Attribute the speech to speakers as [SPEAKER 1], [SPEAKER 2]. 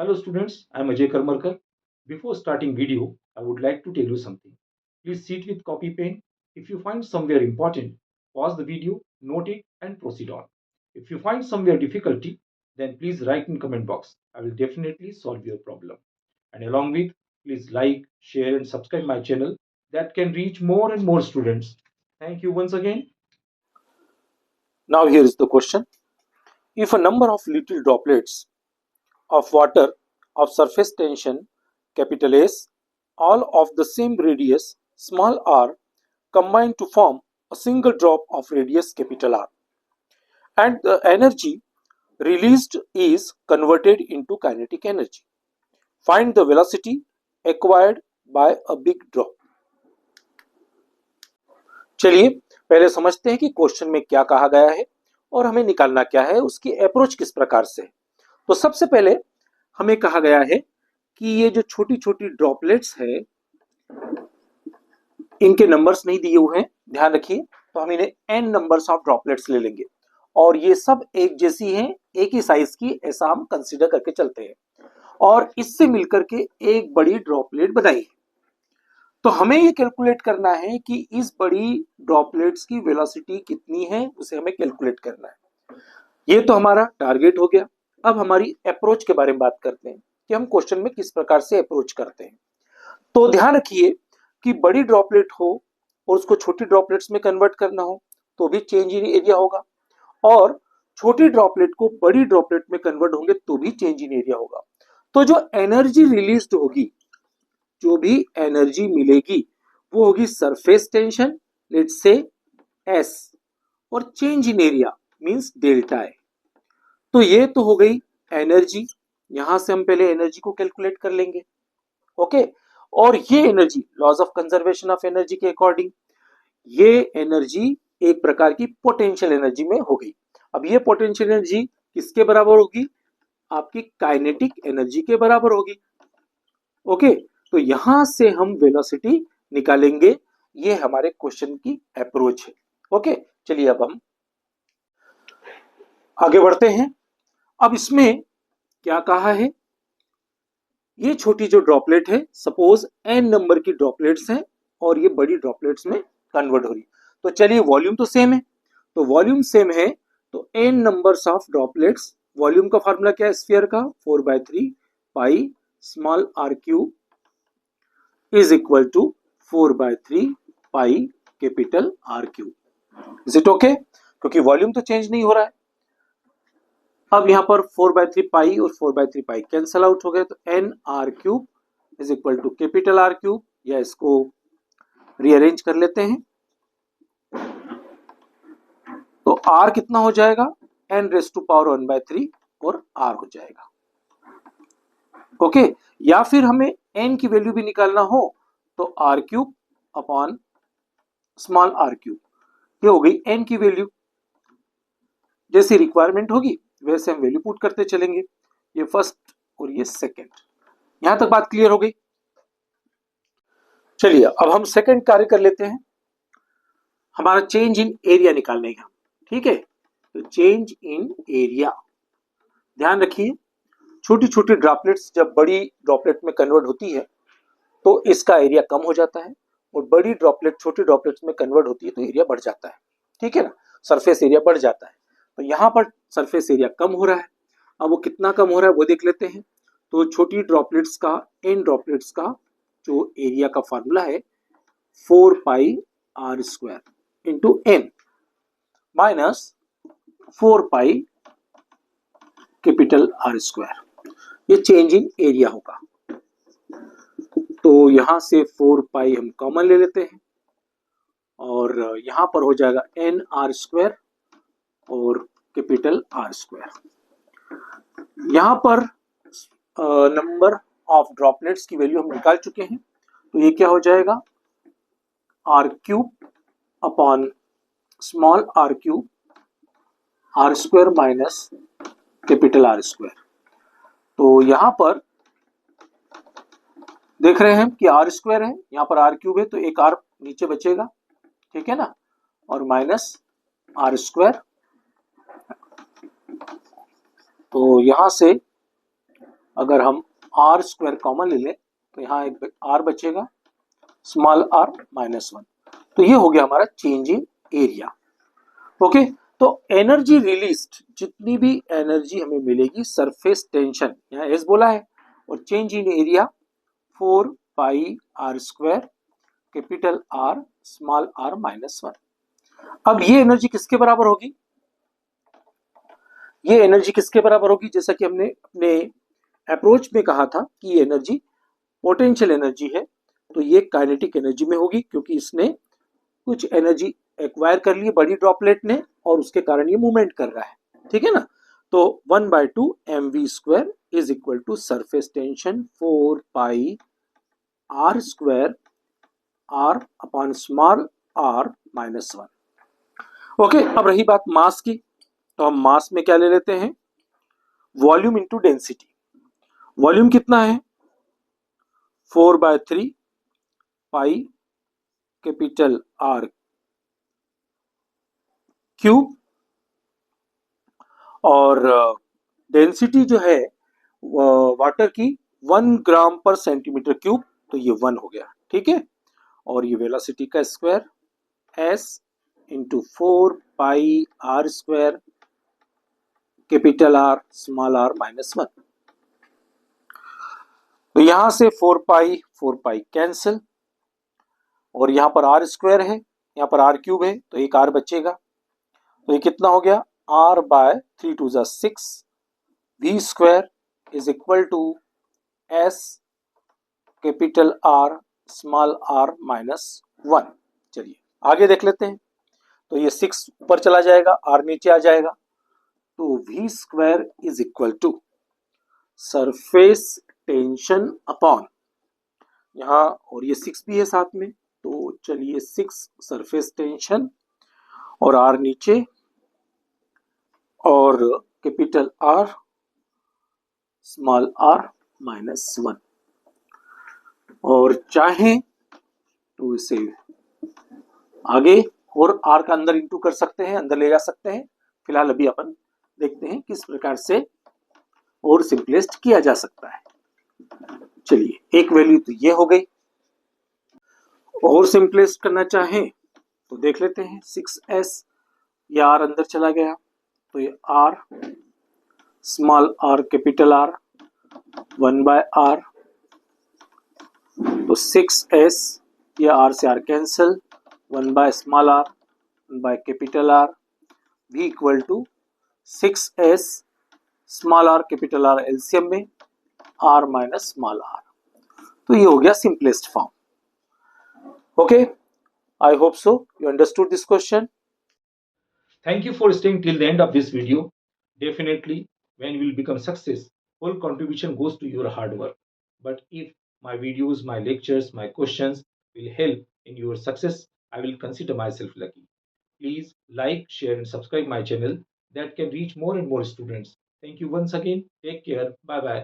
[SPEAKER 1] Hello students, I am Ajay Karmarkar. Before starting video, I would like to tell you something. Please sit with copy pen. If you find somewhere important, pause the video, note it and proceed on. If you find somewhere difficulty, then please write in comment box. I will definitely solve your problem. And along with, please like, share and subscribe my channel that can reach more and more students. Thank you once again.
[SPEAKER 2] Now here is the question. If a number of little droplets of water of surface tension capital S, all of the same radius small r, combine to form a single drop of radius capital R, and the energy released is converted into kinetic energy. Find the velocity acquired by a big drop. चलिए पहले समझते हैं कि question में क्या कहा गया है और हमें निकालना क्या है, उसकी अप्रोच किस प्रकार से है। तो सबसे पहले हमें कहा गया है कि ये जो छोटी छोटी ड्रॉपलेट्स है इनके नंबर्स नहीं दिए हुए हैं, ध्यान रखिए। तो हम इन्हें n नंबर्स ऑफ ड्रॉपलेट्स ले लेंगे और ये सब एक जैसी हैं, एक ही साइज की, ऐसा हम कंसीडर करके चलते हैं और इससे मिलकर के एक बड़ी ड्रॉपलेट बनाई। तो हमें ये कैलकुलेट करना है कि इस बड़ी ड्रॉपलेट्स की वेलोसिटी कितनी है, उसे हमें कैलकुलेट करना है। ये तो हमारा टारगेट हो गया। अब हमारी अप्रोच के बारे में बात करते हैं कि हम क्वेश्चन में किस प्रकार से अप्रोच करते हैं। तो ध्यान रखिए कि बड़ी ड्रॉपलेट हो और उसको छोटी ड्रॉपलेट्स में कन्वर्ट करना हो तो भी चेंज इन एरिया होगा, और छोटी ड्रॉपलेट को बड़ी ड्रॉपलेट में कन्वर्ट होंगे तो भी चेंज इन एरिया होगा। तो जो एनर्जी रिलीज्ड होगी, जो भी एनर्जी मिलेगी वो होगी surface tension, let's say S, और change in area means delta है। तो ये तो हो गई एनर्जी। यहां से हम पहले एनर्जी को कैलकुलेट कर लेंगे, ओके। और ये energy laws of conservation of energy के अकॉर्डिंग ये एनर्जी एक प्रकार की पोटेंशियल एनर्जी में हो गई। अब ये पोटेंशियल एनर्जी किसके बराबर होगी? आपकी काइनेटिक एनर्जी के बराबर होगी, ओके। तो यहां से हम वेलोसिटी निकालेंगे। ये हमारे क्वेश्चन की अप्रोच है, ओके। चलिए अब हम आगे बढ़ते हैं। अब इसमें क्या कहा है, ये छोटी जो ड्रॉपलेट है, सपोज n नंबर की ड्रॉपलेट्स हैं और ये बड़ी ड्रॉपलेट्स में कन्वर्ट हो रही। तो चलिए वॉल्यूम तो सेम है, तो वॉल्यूम सेम है तो n numbers of droplets, volume का फार्मूला क्या है स्फीयर का, 4/3 pi small r cube is equal to 4/3 pi capital R cube. Is it okay? क्योंकि वॉल्यूम तो चेंज नहीं हो रहा है। अब यहां पर 4/3 पाई और 4/3 पाई कैंसल आउट हो गए, तो N R cube is equal to capital R cube, या इसको रीअरेंज कर लेते हैं तो R कितना हो जाएगा, n⁻⁴ और R हो जाएगा, ओके। या फिर हमें n की वैल्यू भी निकालना हो तो R cube upon small r cube, ये हो गई n की वैल्यू। जैसी रिक्वायरमेंट होगी वैसे हम वैल्यू पुट करते चलेंगे, ये फर्स्ट और ये सेकंड। यहां तक बात क्लियर हो गई। चलिए अब हम सेकंड कार्य कर लेते हैं, हमारा चेंज इन एरिया निकालने का, ठीक है। तो चेंज इन एरिया, ध्यान रखिए छोटी छोटी ड्रॉपलेट्स जब बड़ी ड्रॉपलेट में कन्वर्ट होती है तो इसका एरिया कम हो जाता है, और बड़ी ड्रॉपलेट छोटी ड्रॉपलेट्स में कन्वर्ट होती है तो एरिया बढ़ जाता है, ठीक है ना, सरफेस एरिया बढ़ जाता है। तो यहाँ पर सरफेस एरिया कम हो रहा है। अब वो कितना कम हो रहा है वो देख लेते हैं। तो छोटी ड्रॉपलेट्स का, n ड्रॉपलेट्स का जो एरिया का फॉर्मूला है 4πr² into n minus 4π capital R², ये चेंज इन एरिया होगा। तो यहां से 4π हम कॉमन ले लेते हैं और यहां पर हो जाएगा nr² और कैपिटल R²। यहां पर नंबर ऑफ ड्रॉपलेट्स की वैल्यू हम निकाल चुके हैं, तो ये क्या हो जाएगा, r³ upon small r³ R² minus capital R²। तो यहां पर देख रहे हैं कि R² है, यहां पर r³ है तो एक r नीचे बचेगा, ठीक है ना, और माइनस R²। तो यहां से अगर हम आर स्क्वायर कॉमन ले लें तो यहाँ एक आर बचेगा, स्मॉल आर माइनस 1। तो ये हो गया हमारा चेंज इन एरिया। ओके, तो एनर्जी रिलीज्ड, जितनी भी एनर्जी हमें मिलेगी सरफेस टेंशन, यहाँ एस बोला है, और change in area 4 pi R square capital R small R minus 1। अब ये एनर्जी किसके बराबर होगी? ये एनर्जी किसके बराबर होगी? जैसा कि हमने अपने अप्रोच में कहा था कि ये एनर्जी पोटेंशियल एनर्जी है, तो ये काइनेटिक एनर्जी में होगी, क्योंकि इसने कुछ एनर्जी एक्वायर कर ली बड़ी ड्रॉपलेट ने, और उसके कारण ये मूवमेंट कर रहा है। ठीक है ना? तो 1/2 mv square is equal to surface tension 4 pi R square R upon small R minus 1। Okay, अब रही बात मास की, तो हम मास में क्या ले लेते हैं? Volume into density. वॉल्यूम कितना है? 4/3 पाई कैपिटल आर क्यूब, और डेंसिटी जो है वाटर की 1 ग्राम पर सेंटीमीटर क्यूब, तो ये 1 हो गया। ठीक है, और ये वेलोसिटी का square s into 4 pi R square capital R small R minus 1। तो यहां से 4 पाई कैंसिल, और यहां पर आर स्क्वायर है, यहां पर आर क्यूब है, तो एक आर बचेगा। तो ये कितना हो गया? r by 3 to 6 v square is equal to s capital R small R minus 1। चलिए आगे देख लेते हैं। तो ये 6 ऊपर चला जाएगा, r नीचे आ जाएगा, तो v square is equal to surface tension upon, यहाँ और ये 6 भी है साथ में, तो चलिए 6 सरफेस टेंशन और r नीचे, और capital R small r minus 1। और चाहे तो इसे आगे और r का अंदर इंटू कर सकते हैं, अंदर ले जा सकते हैं। फिलहाल अभी अपन देखते हैं किस प्रकार से और सिंपलेस्ट किया जा सकता है। चलिए एक वैल्यू तो ये हो गई, और सिंपलेस्ट करना चाहें तो देख लेते हैं। 6s, ये r अंदर चला गया, तो ये r small r capital R 1/r, तो 6s, ये r से r cancel, 1 by small r 1 by capital R, v equal to 6s small r capital R LCM में r माइनस स्मॉल r। तो ये हो गया simplest form. Okay, I hope so you understood this question.
[SPEAKER 1] Thank you for staying till the end of this video. Definitely, when you will become success, whole contribution goes to your hard work. But if my videos, my lectures, my questions will help in your success, I will consider myself lucky. Please like, share and subscribe my channel that can reach more and more students. Thank you once again. Take care. Bye bye.